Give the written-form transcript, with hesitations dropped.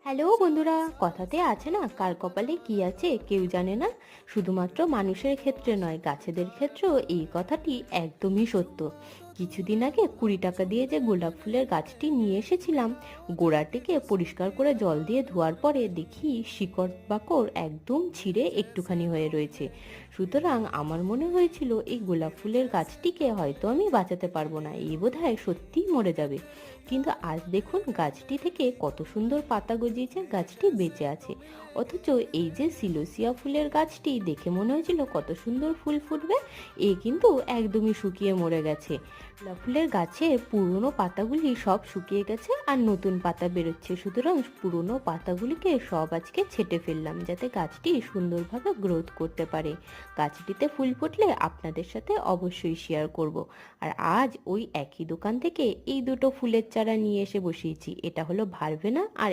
Hello বন্ধুরা, কথাতে আছে না, কার কপালে কি আছে কেউ জানে না। শুধুমাত্র মানুষের ক্ষেত্রে নয়, গাছেদের ক্ষেত্রেও এই কথাটি একদমই সত্য। কিছুদিন আগে 20 টাকা দিয়ে যে গোলাপ ফুলের গাছটি নিয়ে এসেছিলাম, গোড়াটিকে পরিষ্কার করে জল দিয়ে ধোয়ার পরে দেখি শিকড় বাকড় একদম ছিঁড়ে একটুখানি হয়ে রয়েছে। সুতরাং আমার মনে হয়েছিল এই গোলাপ ফুলের গাছটিকে হয়তো আমি বাঁচাতে পারবো না, এই বোধহয় সত্যিই মরে যাবে। কিন্তু আজ দেখুন গাছটি থেকে কত সুন্দর পাতা গজিয়েছে, গাছটি বেঁচে আছে। অথচ এই যে সিলোসিয়া ফুলের গাছটি দেখে মনে হয়েছিল কত সুন্দর ফুল ফুটবে, এ কিন্তু একদমই শুকিয়ে মরে গেছে। গোলাপ ফুলের গাছে পুরনো পাতাগুলি সব শুকিয়ে গেছে আর নতুন পাতা বেরোচ্ছে, সুতরাং পুরনো পাতাগুলিকে সব আজকে ছেঁটে ফেললাম যাতে গাছটি সুন্দরভাবে গ্রোথ করতে পারে। গাছটিতে ফুল ফুটলে আপনাদের সাথে অবশ্যই শেয়ার করব। আর আজ ওই একই দোকান থেকে এই দুটো ফুলের চারা নিয়ে এসে বসিয়েছি। এটা হলো ভারবেনা আর